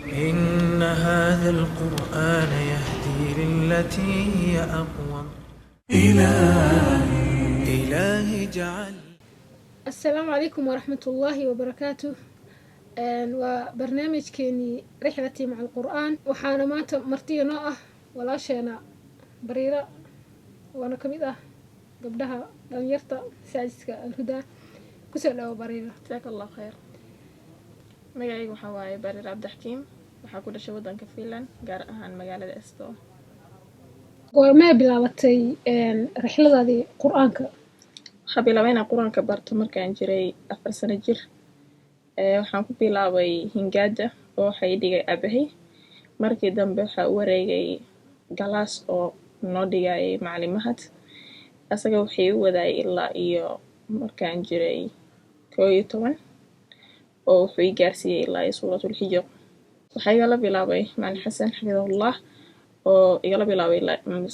إن هذا القرآن يهدي للتي هي أقوم. إلهي جعل. السلام عليكم ورحمة الله وبركاته. وبرنامج كيني رحلتي مع القرآن وحانا مات مرتينا ولا شينا بريرة وانا كميدة قبلها لن يرتا ساجسك الهدى كسر له بريرة. جزاك الله خير. magacaygu waxaa waaye Bariir Cabdixakiim, waxaa ku dhashay waddanka Finland, gaar ahaan magaalada Espoo. goormee bilaabatay rixladaadii qur-aanka? Waxaa bilaabay inaan qur-aanka barto markaan jiray 4 sano jir. Waxaan ku bilaabay hingaada oo waxay dhigay aabahay. Markii dambe waxaa u wareegay galaas oo noo dhigay macallimahad. Asaga waxay u waday ilaa iyo markaan jiray 11 oo wuxuu i gaarsiiyey ilaa iyo suuratul Hijr. Waxaa igala bilaabay Macallin Xasan xafidahullah oo igala bilaabay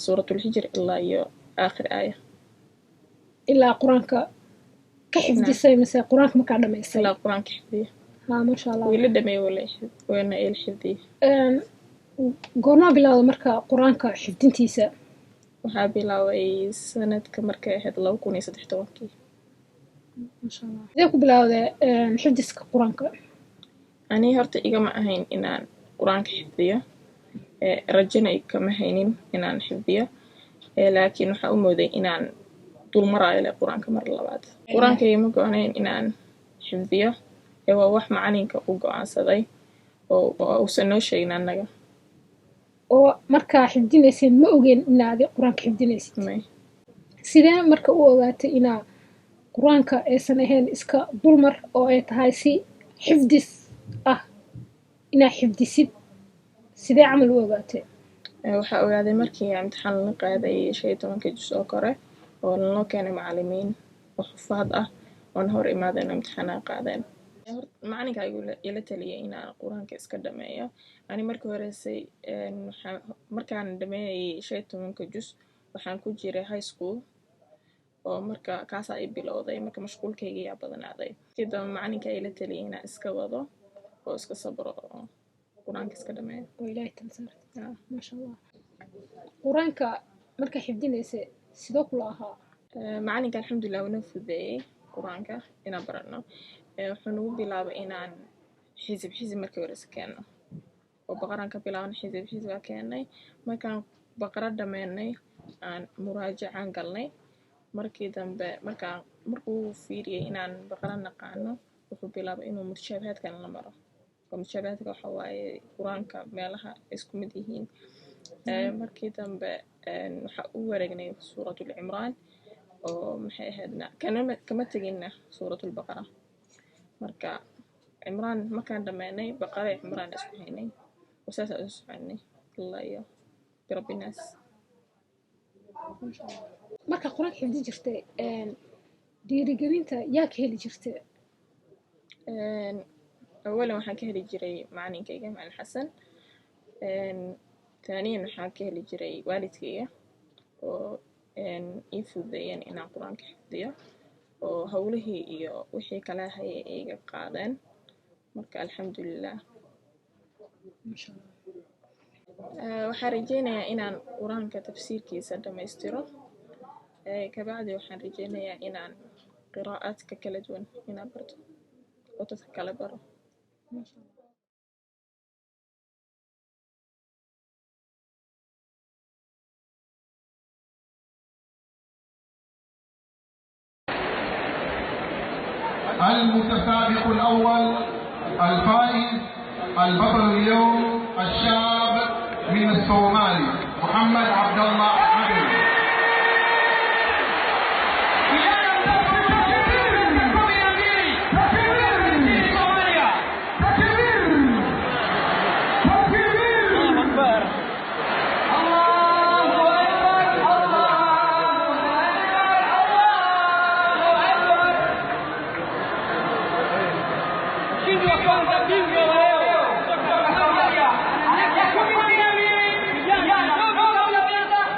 suuratul Hijr ilaa iyo aakhir aaya. ilaa qur-aanka ka xifdisay mise qur-aanka markaa dhamaysay? ilaa qur-aanka xifdiya. masha Allah. wiila dhameey waana il xifdiya. goormaa bilowday marka qur-aanka xifdintiisa? waxaa bilaabay sanadka markay ahayd 2013. masha Allah. sidee ku bilowday xifdiska qur-aanka? ani horta igama ahayn inaan qur-aanka xifdiyo, rajana kama haynin inaan xifdiyo, laakiin waxaa u mooday inaan dulmaraayo leh qur-aanka mar labaad. qur-aanka igama go-anayn inaan xifdiyo, waa wax macalinka u go-aansaday oo uusan noo sheegin annaga. oo markaa xifdinaysid ma ogeen inaad qur-aanka xifdinaysid? may. sidee marka u ogaatay inaa qur-aanka aysan ahayn iska dulmar oo ay tahay si xifdis ah inaa xifdisid? sidee camal u ogaatay? waxaa ogaaday markii imtixaan la qaaday 15 juz oo kore oo loo keenay macallimiin oo xufaad ah oo hor imaadeen imtixaan qaadeen. macalinka ila taliyay inaan qur-aanka iska dhameeyo. ani markii horeysay markaan dhameeyay 15 juz waxaan ku jiray high school oo marka kaas ay bilowday marka mashquulkayga ayaa badanaaday. kadib macalinka ila taliyay inaan iska wado oo iska sabro oo qur-aanka iska dhameeyo. oo ilaahay tansaarta. masha Allah. qur-aanka marka xifdinaysa sidoo kula ahaa? macalinka alxamdulillah wuu noo fududeeyay qur-aanka inaan barano. wuxuu nagu bilaabay inaan xisib markii hore keeno oo baqaraan ka bilaabno xisib baa keenay. markaan baqara dhameynay aan muraajacaan galnay. markii dambe markuu fiiriyay inaan baqara naqaano wuxuu bilaabay inuu mutashaabihadkan la maro. oo mutashaabihadka waxa waaye qur-aanka meelaha isku mid yihiin. markii dambe waxa u wareegnay suuratul Imraan oo maxay ahaydna kama tegina suuratul Baqara. marka Imraan markaan dhameynay baqara Imraan isku haynay wasaas aan isku haynay ilaa iyo rabbinaas. marka qur-aanka xifdi jirtay dhiirigelinta yaa ka heli jirtay? أولاً waxaan ka heli jiray macalinkayga Macallin Xasan. ثانياً waxaan ka heli jiray waalidkayga oo ii fududeeyeen inaan qur-aanka xifdiyo oo hawlihii iyo wixii kala hayay iga qaadeen. marka alxamdulillah. masha Allah. waxaan rajeynayaa inaan qur-aanka tafsiirkiisa dhammaystiro. kabacdi waxaan rajeynayaa inaan qiraa'aadka kala duwan inaan barto oo dadka kala baro. المتسابق الأول الفائز البطل اليوم الشاب من الصومالي محمد عبد الله عادل.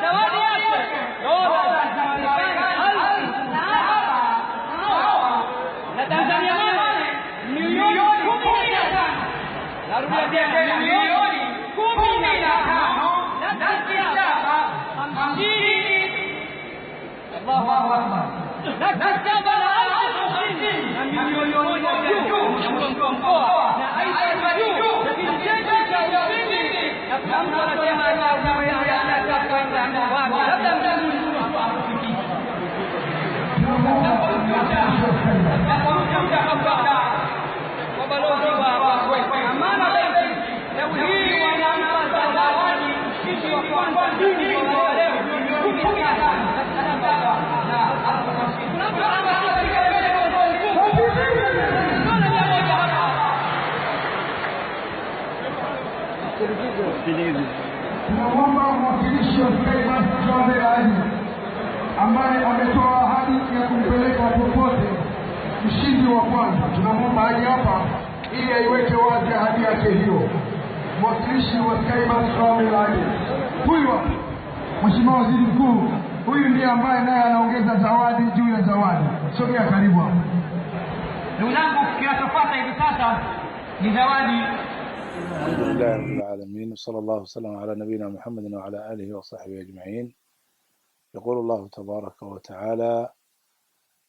Zawadi milioni 15 na 650. Allahu Akbar. Na 7 na milioni 1 ya mkuu wa mkoa na aidha juu ya kitendo cha ushindi na mtu anasema tunamwomba mwakilishi wa Kaimas Jobe Ali ambaye ametoa ahadi ya kumpeleka popote mshindi wa kwanza. Tunamwomba aje hapa ili aiweke wazi ahadi yake hiyo. Mwakilishi wa Kaimas Jobe Ali huyu hapa, Mheshimiwa Waziri Mkuu, huyu ndiye ambaye naye anaongeza zawadi juu ya zawadi. Sogea karibu hapa. Ndugu zangu, kinachofuata hivi sasa ni zawadi. الحمد لله رب العالمين وصلى الله وسلم على نبينا محمد وعلى آله وصحبه أجمعين. يقول الله تبارك وتعالى: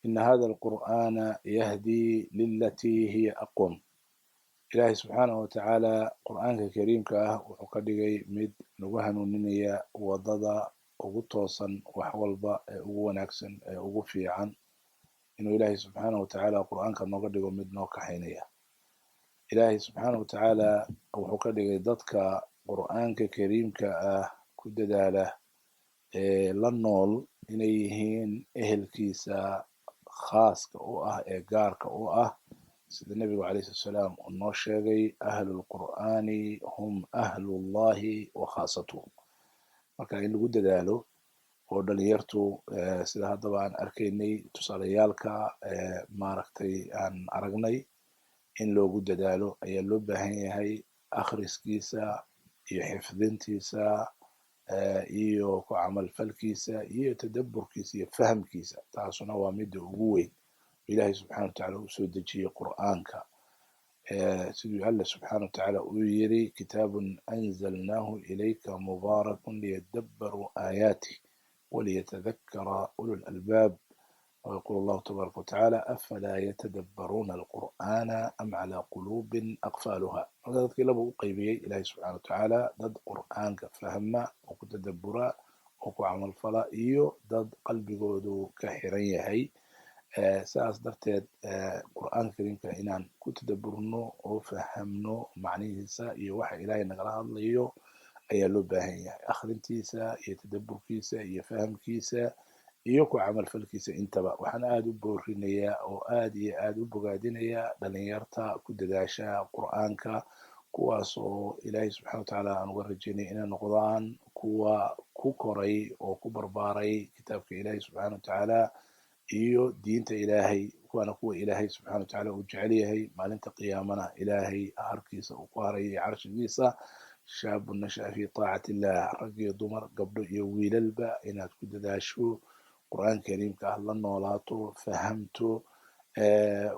إن هذا القرآن يهدي للتي هي أقوم. إلهي سبحانه وتعالى قرآن كريم وحقدقي مد نوهن ننيا وضد وغطوصا وحولبا ونكسن وغفي عن إنه إلهي سبحانه وتعالى قرآن كان نقدق مد نوك حينيا. إلهي سبحانه وتعالى وحقدقي ضدك قرآن كريم كد داله لنول إنيهين أهل كيسا خاص كأوه إيجار كأوه سيد النبي عليه السلام النوشيغي أهل القرآن هم أهل الله وخاصته. marka in lagu dadaalo oo dhalinyartu sida hadaba aan arkaynay tusaalayaalka maaragtay aan aragnay in loogu dadaalo ayaa loo baahan yahay akhriskiisa iyo xifdintiisa iyo ku camal falkiisa iyo tadabburkiisa iyo fahamkiisa. taasuna waa mid ugu weyn ilaahay subxaanahu wa ta'aala uu soo dejiyay qur'aanka siduu Allah subxaanahu wa ta'aala uu yiri: kitaabun anzalnaahu ilayka mubaarakun liyadabbaruu aayaatihi waliyatadakkara ulul albaab. ويقول الله تبارك وتعالى: أفلا يتدبرون القرآن أم على قلوب أقفالها. هذا كلام قيبي إلهي سبحانه وتعالى ضد قرآن كفهمة وكتدبرا وكعمل فلا إيو ضد قلبي جودو كحرية هي ساس درتد قرآن كريم كإنان كتدبرنو وفهمنو معنيه سا إيو واحد إلهي نقرأ الله إيو أي لبهية أخرنتيسا يتدبر كيسا يفهم كيسا iyo ku camal falkiisa intaba. waxaan aad u boorinayaa oo aad iyo aad u bogaadinayaa dhalinyarta ku dadaasha qur'aanka, kuwaas oo ilaahay subxaanahu wa ta'aala aan uga rajaynay inay noqdaan kuwa ku koray oo ku barbaaray kitaabka ilaahay subxaanahu wa ta'aala iyo diinta ilaahay, kuwana kuwa ilaahay subxaanahu wa ta'aala uu jecel yahay maalinta qiyaamana ilaahay harkiisa uu ku haray carshigiisa. shaabun nasha'a fi taacati illah, rag iyo dumar, gabdho iyo wiilalba inaad ku dadaasho qur'aan kariimka la noolaato, fahamto,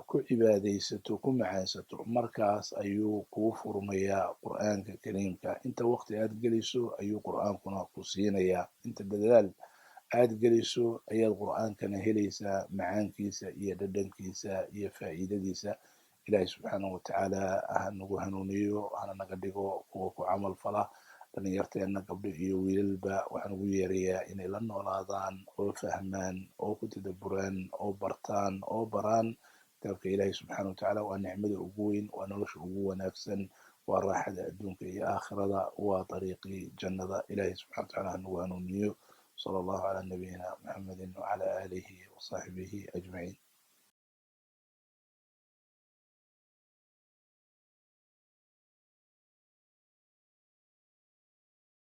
ku cibaadaysato, ku macaansato. markaas ayuu kuu furmayaa qur'aanka kariimka. inta waqti aad geliso ayuu qur'aankuna ku siinayaa. inta dadaal aad geliso ayaad qur'aankana helaysaa macaankiisa iyo dhadhankiisa iyo faa'iidadiisa. ilaahay subxaanahu wa ta'aala ha nagu hanuuniyo, hana naga dhigo kuwa ku camal fala. dhalinyarteena gabdho iyo wiilalba waxaan ugu yeerayaa inay la noolaadaan oo fahmaan oo ku tadabburaan oo bartaan oo baraan kitaabka ilaahay subxaanahu wa ta'aala. waa nicmada ugu weyn, waa nolosha ugu wanaagsan, waa raaxada adduunka iyo aakhirada, waa dariiqii jannada. ilaahay subxaanahu wa ta'aala ha nagu hanuuniyo. صلى الله على نبينا محمد وعلى آله وصحبه أجمعين.